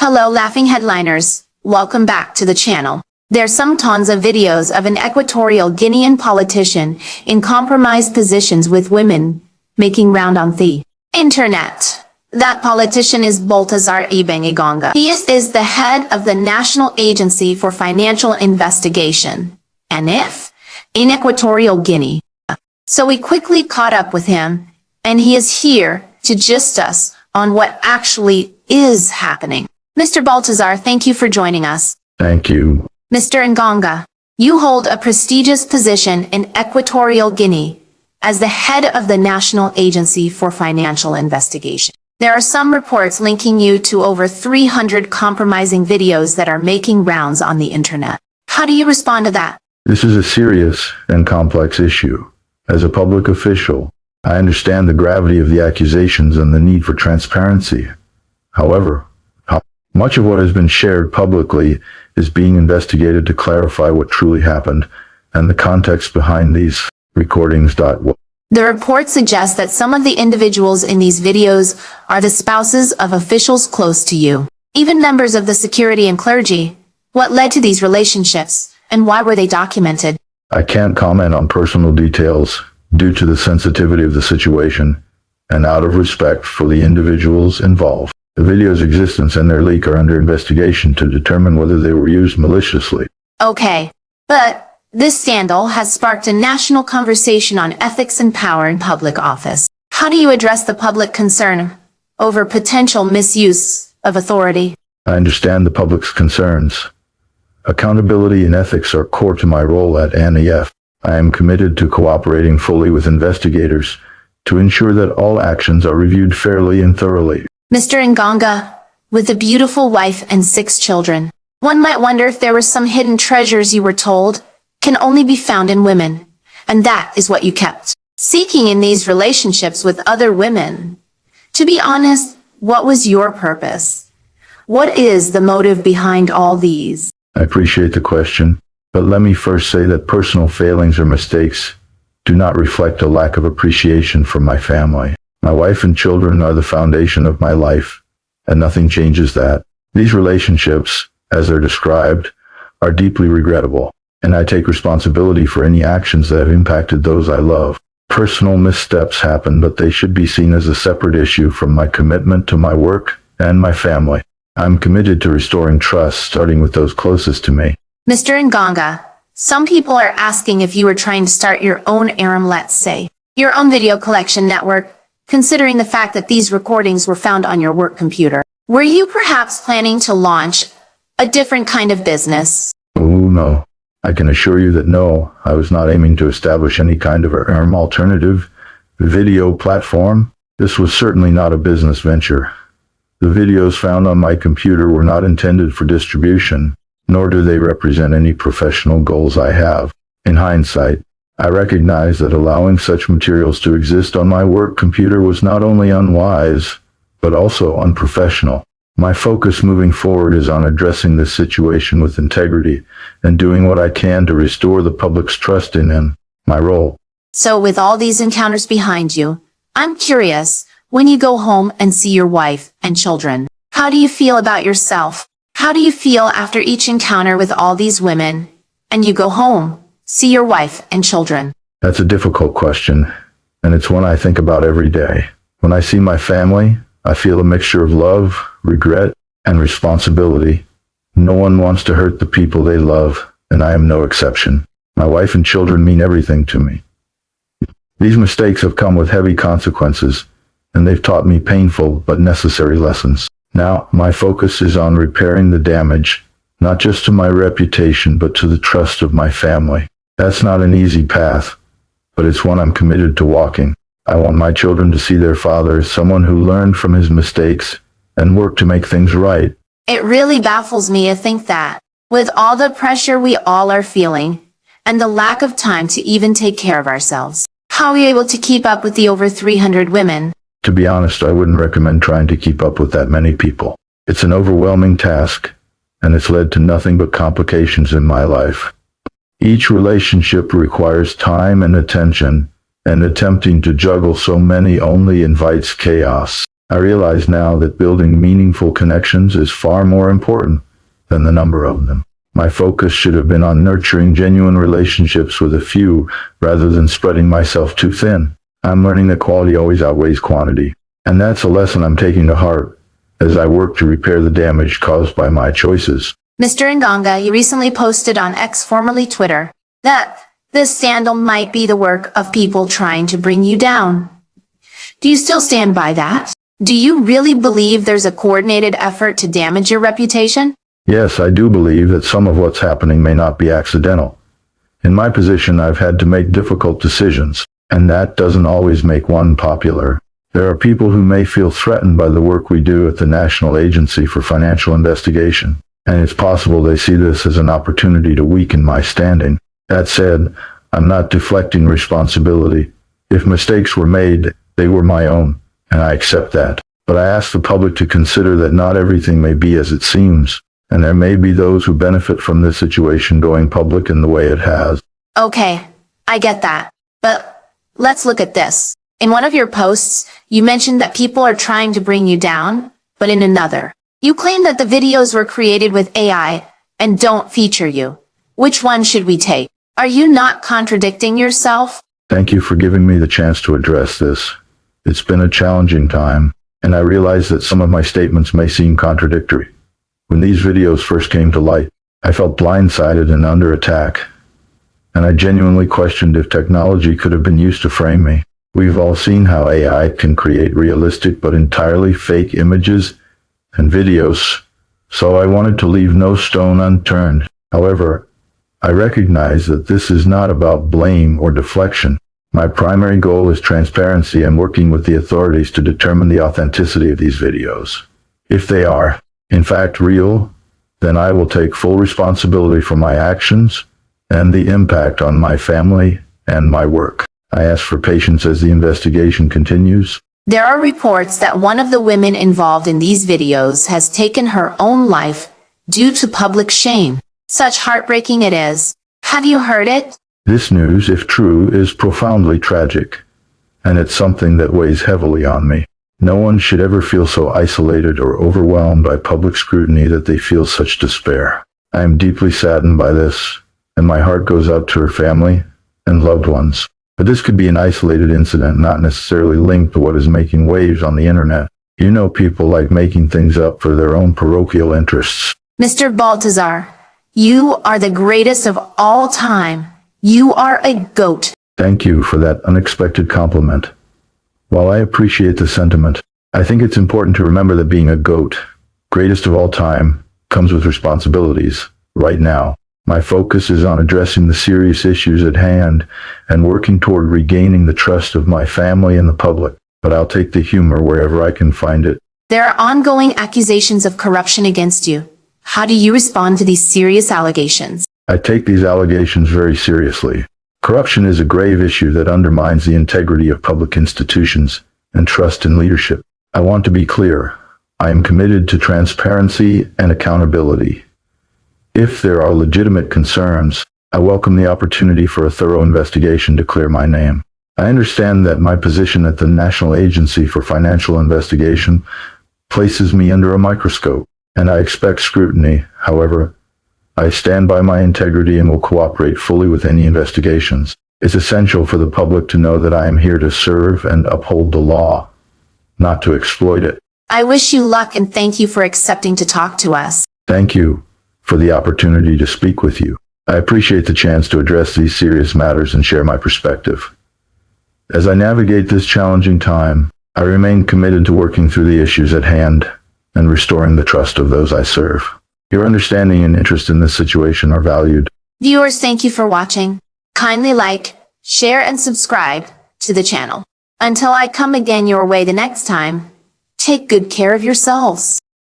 Hello laughing headliners, welcome back to the channel. There's some tons of videos of an Equatorial Guinean politician in compromised positions with women, making round on the internet. That politician is Baltazar Ebang Engonga. He is the head of the National Agency for Financial Investigation, NF, in Equatorial Guinea. So we quickly caught up with him, and he is here to gist us on what actually is happening. Mr. Baltazar, thank you for joining us. Thank you. Mr. Engonga, you hold a prestigious position in Equatorial Guinea as the head of the National Agency for Financial Investigation. There are some reports linking you to over 300 compromising videos that are making rounds on the internet. How do you respond to that? This is a serious and complex issue. As a public official, I understand the gravity of the accusations and the need for transparency. However, much of what has been shared publicly is being investigated to clarify what truly happened and the context behind these recordings. The report suggests that some of the individuals in these videos are the spouses of officials close to you, even members of the security and clergy. What led to these relationships, and why were they documented? I can't comment on personal details due to the sensitivity of the situation and out of respect for the individuals involved. The video's existence and their leak are under investigation to determine whether they were used maliciously. Okay, but this scandal has sparked a national conversation on ethics and power in public office. How do you address the public concern over potential misuse of authority? I understand the public's concerns. Accountability and ethics are core to my role at NEF. I am committed to cooperating fully with investigators to ensure that all actions are reviewed fairly and thoroughly. Mr. Engonga, with a beautiful wife and 6 children, one might wonder if there were some hidden treasures you were told can only be found in women, and that is what you kept seeking in these relationships with other women. To be honest, what was your purpose? What is the motive behind all these? I appreciate the question, but let me first say that personal failings or mistakes do not reflect a lack of appreciation from my family. My wife and children are the foundation of my life, and nothing changes that. These relationships, as they're described, are deeply regrettable, and I take responsibility for any actions that have impacted those I love. Personal missteps happen, but they should be seen as a separate issue from my commitment to my work and my family. I'm committed to restoring trust, starting with those closest to me. Mr. Engonga, some people are asking if you were trying to start your own let's say, your own video collection network, considering the fact that these recordings were found on your work computer. Were you perhaps planning to launch a different kind of business? Oh, no. I can assure you that no, I was not aiming to establish any kind of alternative video platform. This was certainly not a business venture. The videos found on my computer were not intended for distribution, nor do they represent any professional goals I have. In hindsight, I recognize that allowing such materials to exist on my work computer was not only unwise, but also unprofessional. My focus moving forward is on addressing this situation with integrity and doing what I can to restore the public's trust in my role. So with all these encounters behind you, I'm curious, when you go home and see your wife and children, how do you feel about yourself? How do you feel after each encounter with all these women, and you go home, see your wife and children? That's a difficult question, and it's one I think about every day. When I see my family, I feel a mixture of love, regret, and responsibility. No one wants to hurt the people they love, and I am no exception. My wife and children mean everything to me. These mistakes have come with heavy consequences, and they've taught me painful but necessary lessons. Now, my focus is on repairing the damage, not just to my reputation, but to the trust of my family. That's not an easy path, but it's one I'm committed to walking. I want my children to see their father as someone who learned from his mistakes and worked to make things right. It really baffles me to think that, with all the pressure we all are feeling, and the lack of time to even take care of ourselves, how are we able to keep up with the over 300 women? To be honest, I wouldn't recommend trying to keep up with that many people. It's an overwhelming task, and it's led to nothing but complications in my life. Each relationship requires time and attention, and attempting to juggle so many only invites chaos. I realize now that building meaningful connections is far more important than the number of them. My focus should have been on nurturing genuine relationships with a few rather than spreading myself too thin. I'm learning that quality always outweighs quantity, and that's a lesson I'm taking to heart as I work to repair the damage caused by my choices. Mr. Engonga, you recently posted on X, formerly Twitter, that this scandal might be the work of people trying to bring you down. Do you still stand by that? Do you really believe there's a coordinated effort to damage your reputation? Yes, I do believe that some of what's happening may not be accidental. In my position, I've had to make difficult decisions, and that doesn't always make one popular. There are people who may feel threatened by the work we do at the National Agency for Financial Investigation, and it's possible they see this as an opportunity to weaken my standing. That said, I'm not deflecting responsibility. If mistakes were made, they were my own, and I accept that. But I ask the public to consider that not everything may be as it seems, and there may be those who benefit from this situation going public in the way it has. Okay, I get that. But let's look at this. In one of your posts, you mentioned that people are trying to bring you down, but in another, you claim that the videos were created with AI and don't feature you. Which one should we take? Are you not contradicting yourself? Thank you for giving me the chance to address this. It's been a challenging time, and I realize that some of my statements may seem contradictory. When these videos first came to light, I felt blindsided and under attack, and I genuinely questioned if technology could have been used to frame me. We've all seen how AI can create realistic but entirely fake images and videos, so I wanted to leave no stone unturned. However, I recognize that this is not about blame or deflection. My primary goal is transparency and working with the authorities to determine the authenticity of these videos. If they are, in fact, real, then I will take full responsibility for my actions and the impact on my family and my work. I ask for patience as the investigation continues. There are reports that one of the women involved in these videos has taken her own life due to public shame. Such heartbreaking it is. Have you heard it? This news, if true, is profoundly tragic, and it's something that weighs heavily on me. No one should ever feel so isolated or overwhelmed by public scrutiny that they feel such despair. I am deeply saddened by this, and my heart goes out to her family and loved ones. But this could be an isolated incident, not necessarily linked to what is making waves on the internet. You know, people like making things up for their own parochial interests. Mr. Baltazar, you are the greatest of all time. You are a goat. Thank you for that unexpected compliment. While I appreciate the sentiment, I think it's important to remember that being a GOAT, greatest of all time, comes with responsibilities. Right now, my focus is on addressing the serious issues at hand and working toward regaining the trust of my family and the public. But I'll take the humor wherever I can find it. There are ongoing accusations of corruption against you. How do you respond to these serious allegations? I take these allegations very seriously. Corruption is a grave issue that undermines the integrity of public institutions and trust in leadership. I want to be clear. I am committed to transparency and accountability. If there are legitimate concerns, I welcome the opportunity for a thorough investigation to clear my name. I understand that my position at the National Agency for Financial Investigation places me under a microscope, and I expect scrutiny. However, I stand by my integrity and will cooperate fully with any investigations. It's essential for the public to know that I am here to serve and uphold the law, not to exploit it. I wish you luck and thank you for accepting to talk to us. Thank you for the opportunity to speak with you. I appreciate the chance to address these serious matters and share my perspective. As I navigate this challenging time, I remain committed to working through the issues at hand and restoring the trust of those I serve. Your understanding and interest in this situation are valued. Viewers, thank you for watching. Kindly like, share, and subscribe to the channel. Until I come again your way the next time, take good care of yourselves.